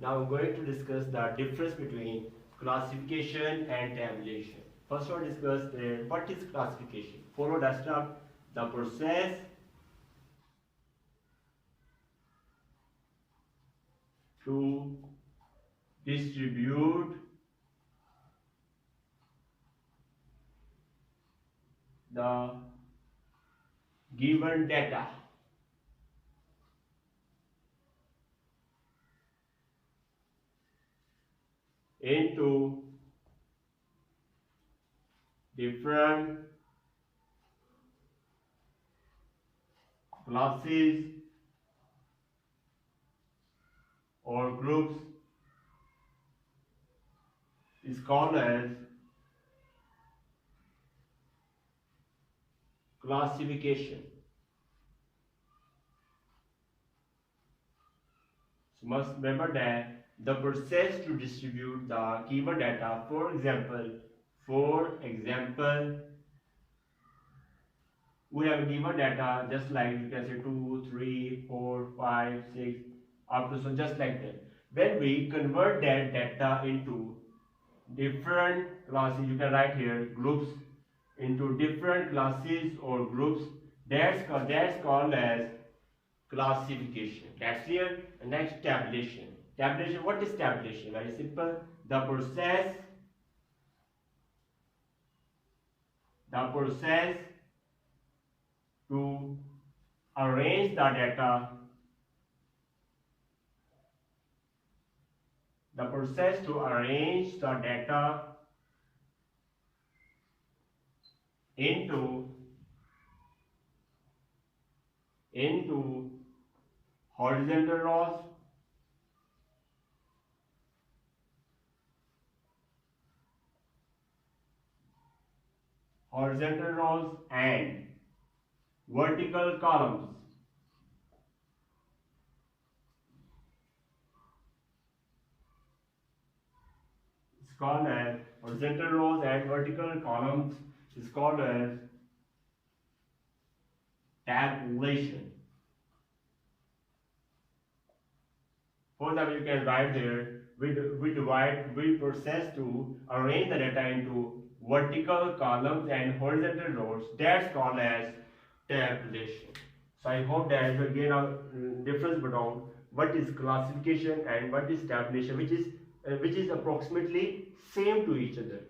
Now I'm going to discuss the difference between classification and tabulation. First I'll discuss what is classification. Follow the step. The process to distribute the given data into different classes or groups is called as classification. So must remember that the process to distribute the given data, for example, we have given data just like you can say 2, 3, 4, 5, 6 up to, so just like that. When we convert that data into different classes, you can write here groups, into different classes or groups, that's called as classification. That's clear. And next, tabulation. Tabulation, what is tabulation? Very simple. The process to arrange the data, into horizontal rows and vertical columns. It's called as horizontal rows and vertical columns is called as tabulation. For example, you can write there, we process to arrange the data into vertical columns and horizontal rows. That's called as tabulation. So I hope that you again a difference between what is classification and what is tabulation, which is approximately same to each other.